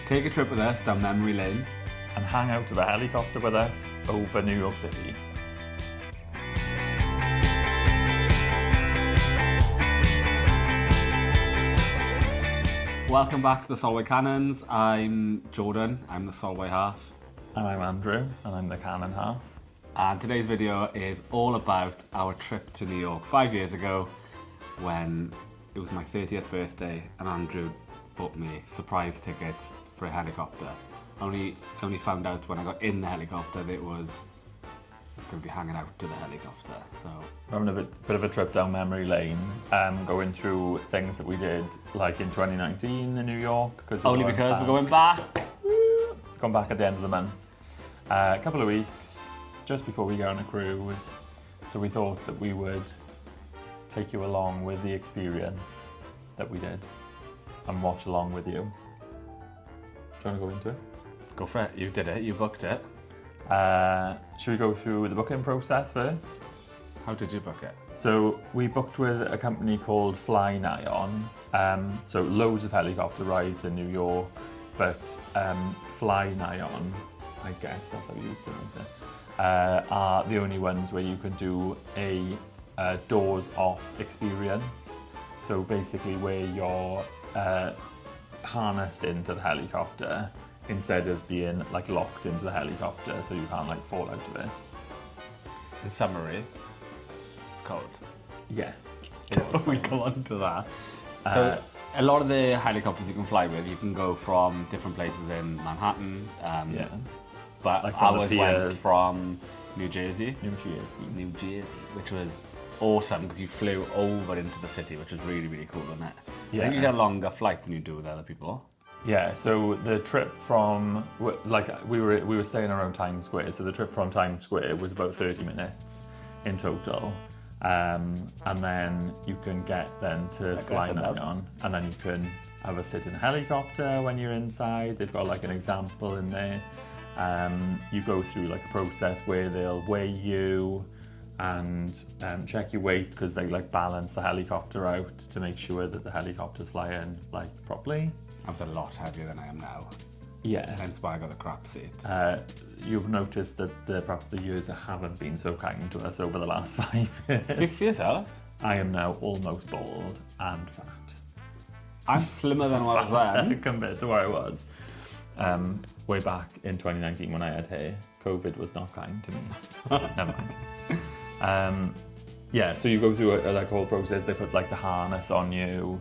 Take a trip with us down memory lane and hang out with a helicopter with us over New York City. Welcome back to the Solway Cannons. I'm Jordan, I'm the Solway half. And I'm Andrew, and I'm the Cannon half. And today's video is all about our trip to New York 5 years ago when it was my 30th birthday and Andrew bought me surprise tickets for a helicopter. Only found out when I got in the helicopter that it was going to be hanging out to the helicopter. So we're having a bit of a trip down memory lane, going through things that we did like in 2019 in New York. Only because we're going back. Going back at the end of the month. A couple of weeks just before we go on a cruise. So we thought that we would take you along with the experience that we did and watch along with you. Do you want to go into it? Go for it. You did it. You booked it. Should we go through the booking process first? How did you book it? So we booked with a company called FlyNYON. So loads of helicopter rides in New York, but FlyNYON, I guess that's how you pronounce it, are the only ones where you can do a doors off experience. So basically where you're harnessed into the helicopter instead of being like locked into the helicopter so you can't like fall out of it. In summary, it's cold. Yeah. We go on to that. So a lot of the helicopters you can fly with, you can go from different places in Manhattan. Yeah. But like ours went from New Jersey, New Jersey, which was awesome because you flew over into the city, which was really, really cool, wasn't it? Yeah. I think you get a longer flight than you do with other people. Yeah, so the trip from, like, we were staying around Times Square, so the trip from Times Square was about 30 minutes in total. And then you can get then to FlyNYON, and then you can have a sit in a helicopter when you're inside. They've got like an example in there. You go through like a process where they'll weigh you and check your weight because they like balance the helicopter out to make sure that the helicopter's flying like properly. I was a lot heavier than I am now. Yeah. Hence why I got the crap seat. You've noticed that perhaps the years haven't been so kind to us over the last 5 years. Speak for yourself. I am now almost bald and fat. I'm slimmer than what I was then. Compared to where I was. Way back in 2019 when I had hair. COVID was not kind to me. Never mind. Yeah, so you go through a whole process. They put like the harness on you.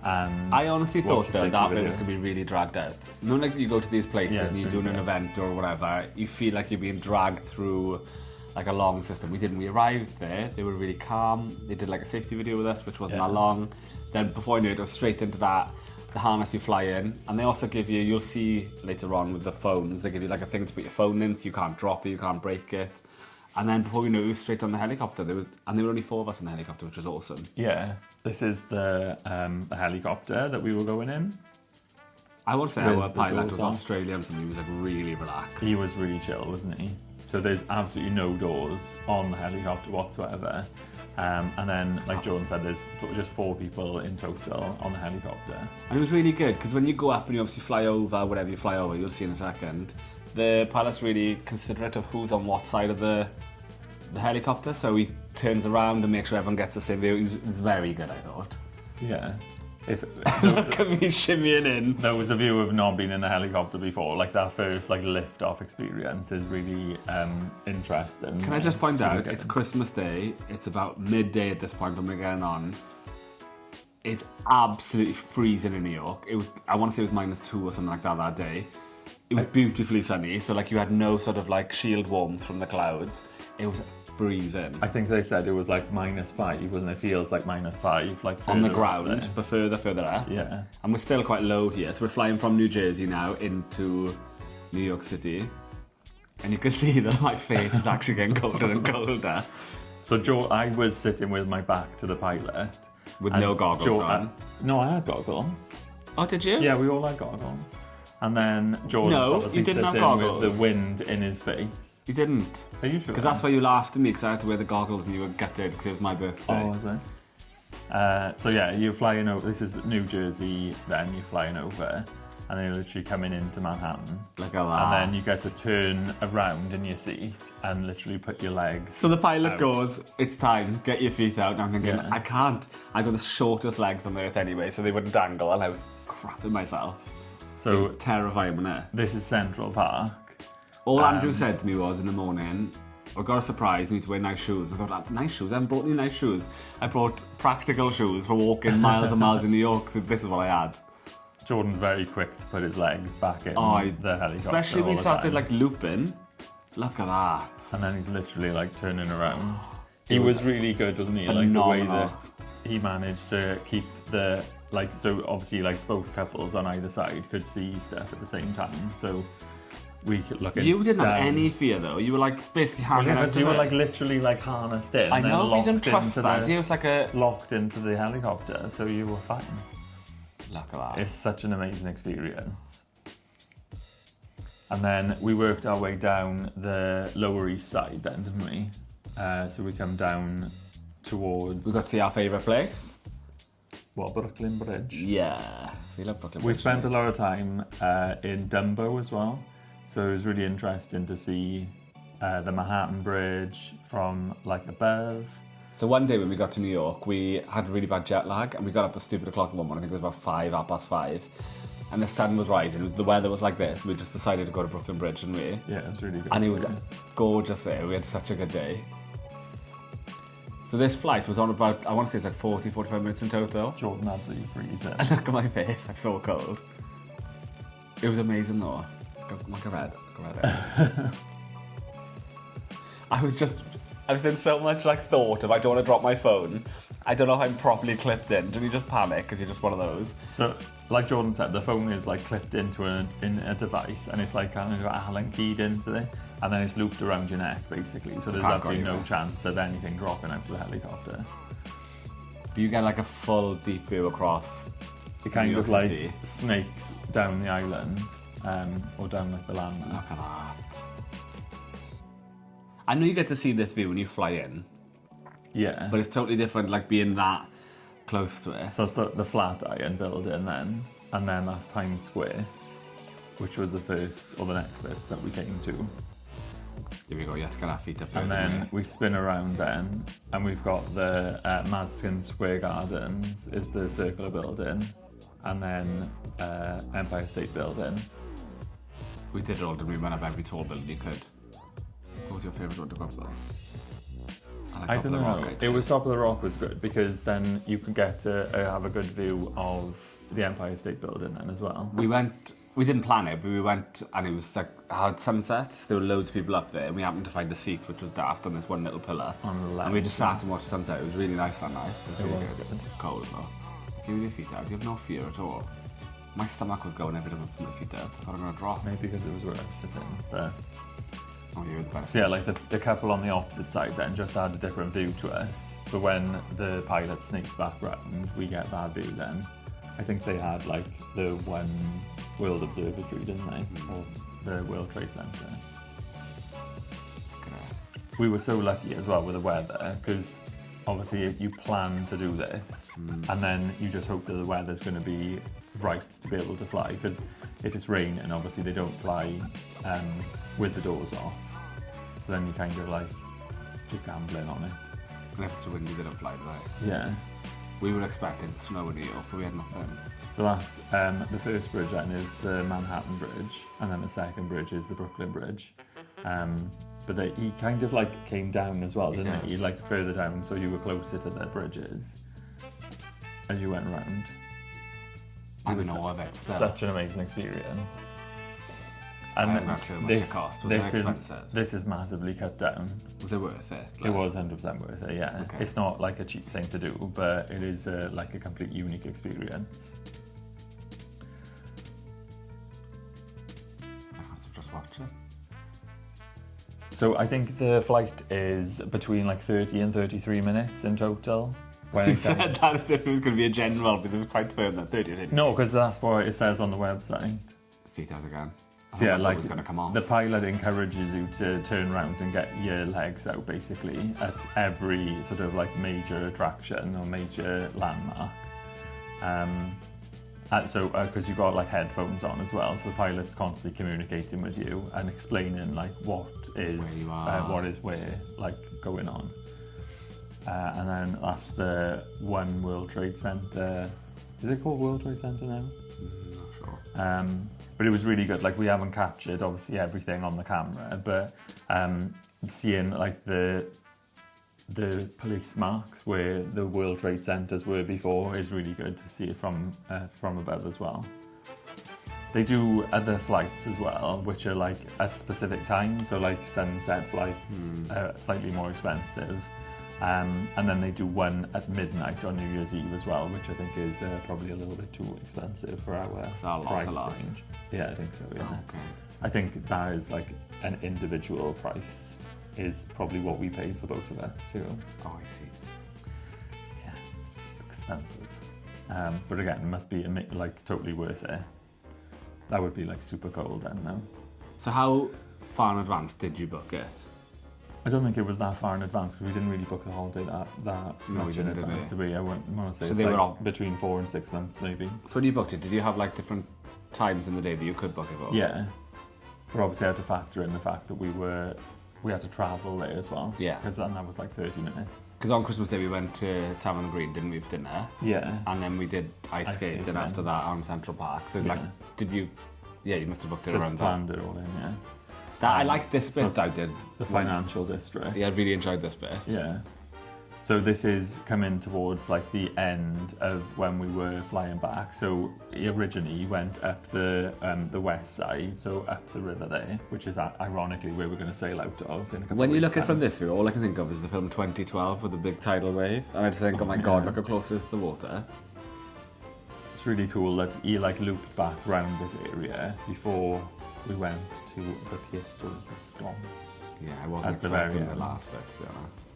And I honestly thought that bit was going to be really dragged out. You know, like you go to these places and you're doing an event or whatever, you feel like you're being dragged through like a long system. We didn't. We arrived there, they were really calm. They did like a safety video with us, which wasn't that long. Then before I knew it, was straight into that. The harness you fly in, and they also give you, you'll see later on with the phones, they give you like a thing to put your phone in so you can't drop it, you can't break it. And then before we knew it, was straight on the helicopter. And there were only 4 of us in the helicopter, which was awesome. Yeah, this is the helicopter that we were going in. I would say our pilot was Australian, so he was like really relaxed. He was really chill, wasn't he? So there's absolutely no doors on the helicopter whatsoever. And then, like Jordan said, there's just 4 people in total on the helicopter. And it was really good, because when you go up and you obviously fly over, whatever you fly over, you'll see in a second, the pilot's really considerate of who's on what side of the helicopter, so he turns around and makes sure everyone gets the same view. It was very good, I thought. Yeah. Look at me shimmying in. There was a view of not being in a helicopter before, like that first like lift-off experience is really interesting. Can I just point out, it's Christmas Day, it's about midday at this point when we're getting on. It's absolutely freezing in New York. It was, I want to say it was -2 or something like that day. It was beautifully sunny, so like you had no sort of like shield warmth from the clouds. It was freezing. I think they said it was like -5, wasn't it? Feels like -5, like on the ground, but further up. Yeah. And we're still quite low here, so we're flying from New Jersey now into New York City. And you can see that my face is actually getting colder and colder. So I was sitting with my back to the pilot. With no goggles on? No, I had goggles. Oh, did you? Yeah, we all had goggles. And then Jordan obviously sitting with the wind in his face. You didn't. Are you sure? Because that's why you laughed at me, because I had to wear the goggles and you were gutted because it was my birthday. Oh, was it? So yeah, you're flying over, this is New Jersey, then you're flying over. and you're literally coming into Manhattan. Look at that. And then you get to turn around in your seat and literally put your legs So the pilot out. goes, it's time, get your feet out. And I'm thinking, Yeah. I can't. I got the shortest legs on earth anyway, so they wouldn't dangle, and I was crapping myself. It So was terrifying, wasn't it? this is Central Park. All Andrew said to me was, in the morning, I've got a surprise, you need to wear nice shoes. I thought, nice shoes? I haven't brought any nice shoes. I brought practical shoes for walking miles and miles in New York, so this is what I had. Jordan's very quick to put his legs back in the helicopter. Especially when all he the started time. like looping. Look at that. And then he's literally like turning around. He was really good, wasn't he? Like the way phenomenal. that he managed to keep the, like, so obviously like both couples on either side could see stuff at the same time. So we could look at You didn't have any fear though. You were like basically hanging out. because you were like literally like harnessed in. I and then know, you locked didn't trust into that. the- It was like a... locked into the helicopter, so you were fine. Look at that. It's such an amazing experience. And then we worked our way down the Lower East Side then, didn't we? So we come down towards... We got to see our favourite place. What, Brooklyn Bridge? Yeah. We love Brooklyn We Bridge, spent a don't lot of time in Dumbo as well. So it was really interesting to see the Manhattan Bridge from like above. So one day when we got to New York, we had really bad jet lag and we got up at stupid o'clock in the morning. I think it was about 5:05. And the sun was rising. The weather was like this. We just decided to go to Brooklyn Bridge, didn't we? Yeah, it was really good. And it was gorgeous there. We had such a good day. So this flight was on about, I want to say it's like 40, 45 minutes in total. Jordan absolutely freezing. And look at my face, I'm so cold. It was amazing though. Go red. I was in so much like thought of I don't want to drop my phone. I don't know if I'm properly clipped in. Do you just panic because you're just one of those? So, like Jordan said, the phone is like clipped into a device, and it's like kind of Allen keyed into it, and then it's looped around your neck basically. So there's can't go absolutely no anywhere. chance of anything dropping out of the helicopter. But you get like a full deep view across It kind New of York like City. snakes down the island, or down like the land. Look at that. I know you get to see this view when you fly in, Yeah. but it's totally different like being that close to it. So it's the Flatiron building then, and then that's Times Square, which was the first or the next bit that we came to. Here we go, you have to get our feet up there. And then we spin around then, and we've got the Madison Square Gardens is the circular building, and then Empire State Building. We did it all, didn't we? Went up every tall building you could. What was your favourite one to go up though? like I Top of don't the know. Rock, It was Top of the Rock was good because then you could get to have a good view of the Empire State Building then as well. We didn't plan it, but we went and it was like hard sunset. So there were loads of people up there, and we happened to find a seat which was daft on this one little pillar. On the left. And we just sat and watched the sunset. It was really nice that night. It really was good. Cold though. Give your feet out. You have no fear at all. My stomach was going every time I put my feet out. I thought I'm gonna drop. Maybe because it was where I was sitting. But Oh, you're the best. so yeah, like the couple on the opposite side then just had a different view to us. But when the pilot sneaks back round, we get that view then. I think they had like the one World Observatory, didn't they? Or the World Trade Center. We were so lucky as well with the weather because obviously you plan to do this and then you just hope that the weather's going to be right to be able to fly, because if it's raining obviously they don't fly with the doors off, so then you kind of like just gambling on it. And if it's too windy, they don't fly today. Yeah, We were expecting snow in New York, but we had nothing. so that's the first bridge then is the Manhattan Bridge, and then the second bridge is the Brooklyn Bridge. But he kind of like came down as well, didn't he? did. Like further down, so you were closer to the bridges as you went round. I'm was in awe of it still. Such an amazing experience. I'm And not sure how much it cost. Was it expensive? This is massively cut down. Was it worth it? It was 100% worth it, yeah. Okay. It's not like a cheap thing to do, but it is like a complete unique experience. I have to just watch it. So I think the flight is between like 30 and 33 minutes in total. When You it said comes- that as if it was going to be a general, but it was quite firm that 30, I think. No, because that's what it says on the website. Feet out again. So yeah, it like was going to come off. the pilot encourages you to turn around and get your legs out basically at every sort of like major attraction or major landmark. And Because you've got like headphones on as well, so the pilot's constantly communicating with you and explaining like what is where, like going on. And then that's the One World Trade Center. Is it called World Trade Center now? Not sure. But it was really good. Like we haven't captured obviously everything on the camera, but seeing like the police marks where the World Trade Centers were before is really good to see it from above as well. They do other flights as well, which are like at specific times, so like sunset flights are slightly more expensive. And then they do one at midnight on New Year's Eve as well, which I think is probably a little bit too expensive for our price range. Yeah, I think so, yeah. Okay. I think that is like an individual price is probably what we paid for both of us too. Oh, I see. Yeah, it's expensive. But again, it must be like totally worth it. That would be like super cold then though. So how far in advance did you book it? I don't think it was that far in advance because we didn't really book a holiday that much in advance. I want to say so it's they like were all between 4 and 6 months maybe. So when you booked it, did you have like different times in the day that you could book it for? Yeah, but obviously I had to factor in the fact that we had to travel there as well. Yeah, because then that was like 30 minutes. Because on Christmas Day we went to Tavern Green, didn't we, for dinner? Yeah, and then we did ice skating after that on Central Park. So like, did you? Yeah, you must have booked it around that. Planned it all in, yeah. I liked this bit. So I did. The financial district. Yeah, I really enjoyed this bit. Yeah. So this is coming towards like the end of when we were flying back. So originally you went up the west side, so up the river there, which is ironically where we're going to sail out of. In a couple when of you weeks' look at time. it from this view, all I can think of is the film 2012 with the big tidal wave, and I just think, oh my god, look how close it is to the water. It's really cool that he like looped back around this area before we went to the Fiesta Resistance. Yeah, I wasn't expecting the last bit, to be honest.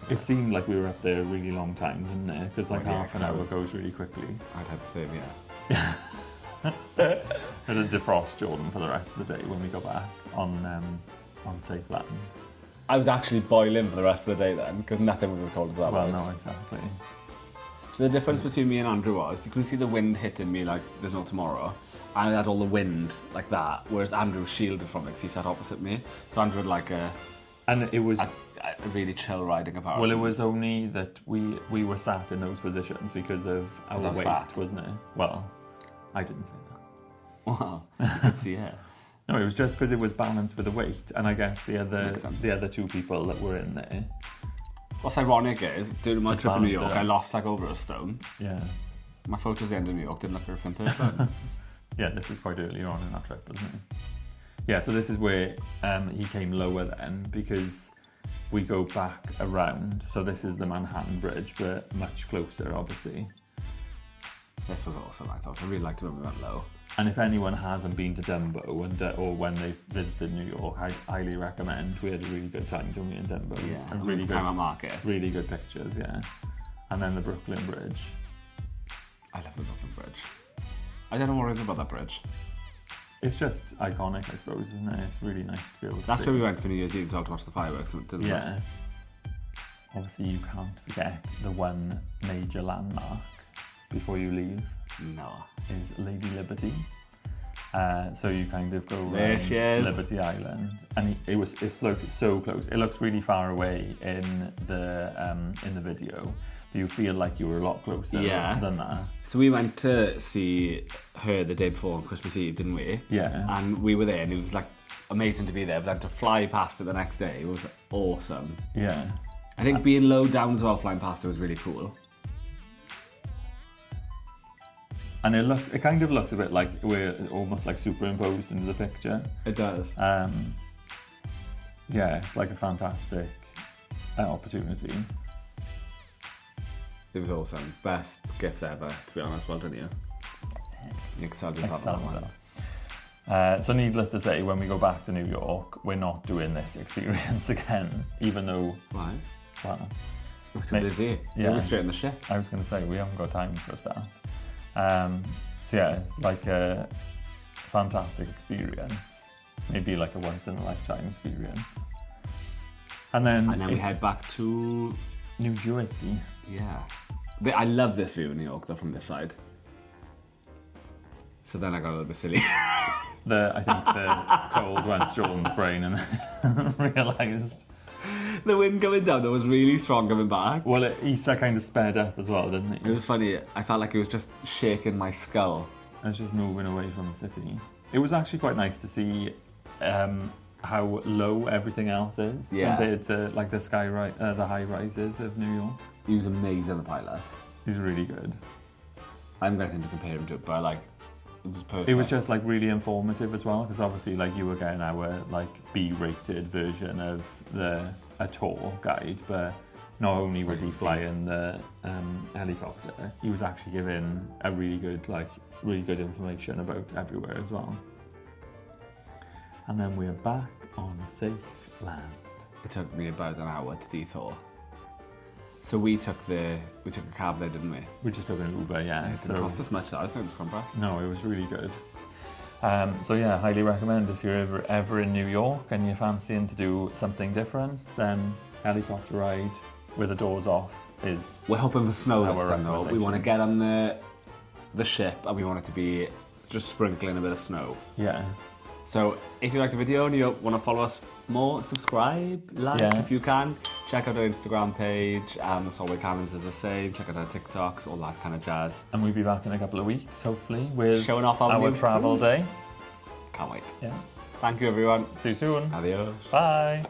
It seemed like we were up there a really long time, didn't it? Because like half an hour goes really quickly. I'd have the same, yeah. Had to defrost Jordan for the rest of the day when we got back on safe land. I was actually boiling for the rest of the day then, because nothing was as cold as that was. Well, no, exactly. So the difference between me and Andrew was, you can see the wind hitting me like there's no tomorrow. I had all the wind like that, whereas Andrew was shielded from it because he sat opposite me. So Andrew had like a really chill riding apart. Well, it was only that we were sat in those positions because of our weight, wasn't it? Well, I didn't say that. Well, you could see it. No, it was just because it was balanced with the weight, and I guess the other two people that were in there. What's ironic is, during my trip to New York, I lost like over a stone. Yeah. My photos at the end of New York didn't look like this in person. Yeah, this was quite early on in our trip, wasn't it? Yeah, so this is where he came lower then, because we go back around. So this is the Manhattan Bridge, but much closer, obviously. This was awesome, I thought. I really liked it when we went low. And if anyone hasn't been to Dumbo or when they've visited New York, I highly recommend. We had a really good time doing it in Dumbo. Yeah, and really good time at market. Really good pictures, yeah. And then the Brooklyn Bridge. I love the Brooklyn Bridge. I don't know what it is about that bridge. It's just iconic, I suppose, isn't it? It's really nice to be able to That's where we went for New Year's Eve as well to watch the fireworks, didn't we? Yeah. Obviously, you can't forget the one major landmark before you leave. No. Is Lady Liberty. So you kind of go around Liberty Island, and it's so close. It looks really far away in the video. But you feel like you were a lot closer than that. So we went to see her the day before on Christmas Eve, didn't we? Yeah. And we were there, and it was like amazing to be there. But then to fly past it the next day was awesome. Yeah. I think being low down as well, flying past it was really cool. And it kind of looks a bit like we're almost like superimposed into the picture. It does. Yeah, it's like a fantastic opportunity. It was awesome. Best gifts ever, to be honest. Well done, you. Excited about that one. So needless to say, when we go back to New York, we're not doing this experience again, even though... Why? Well... We're too busy. Yeah. We're straight in the ship. I was going to say, we haven't got time for a start. So yeah, it's like a fantastic experience. Maybe like a once-in-a-lifetime experience. And then we head back to... New Jersey. Yeah. I love this view of New York, though, from this side. So then I got a little bit silly. I think the cold went to Jordan's brain and realised. The wind coming down, that was really strong coming back. Well, Issa kind of sped up as well, didn't he? It was funny. I felt like it was just shaking my skull. I was just moving away from the city. It was actually quite nice to see how low everything else is compared to like the high rises of New York. He was amazing, the pilot. He's really good. I'm going to compare him to it, but like, it was perfect. It was just like really informative as well, because obviously like you were getting our like B-rated version of a tour guide, but not only was he flying the helicopter, he was actually giving a really good information about everywhere as well. And then we're back on safe land. It took me about an hour to detour. So we took a cab there, didn't we? We just took an Uber, yeah. It didn't cost us much, though. I think it was compressed. No, it was really good. So yeah, highly recommend if you're ever in New York and you're fancying to do something different, then helicopter ride with the doors off is. We're hoping for snow this time, though. We want to get on the ship and we want it to be just sprinkling a bit of snow. Yeah. So if you liked the video and you want to follow us more, subscribe, like if you can. Check out our Instagram page, the Solway Cabins is the same. Check out our TikToks, all that kind of jazz. And we'll be back in a couple of weeks, hopefully, with showing off our new travel cruise. day. Can't wait. Yeah. Thank you, everyone. See you soon. Adios. Bye.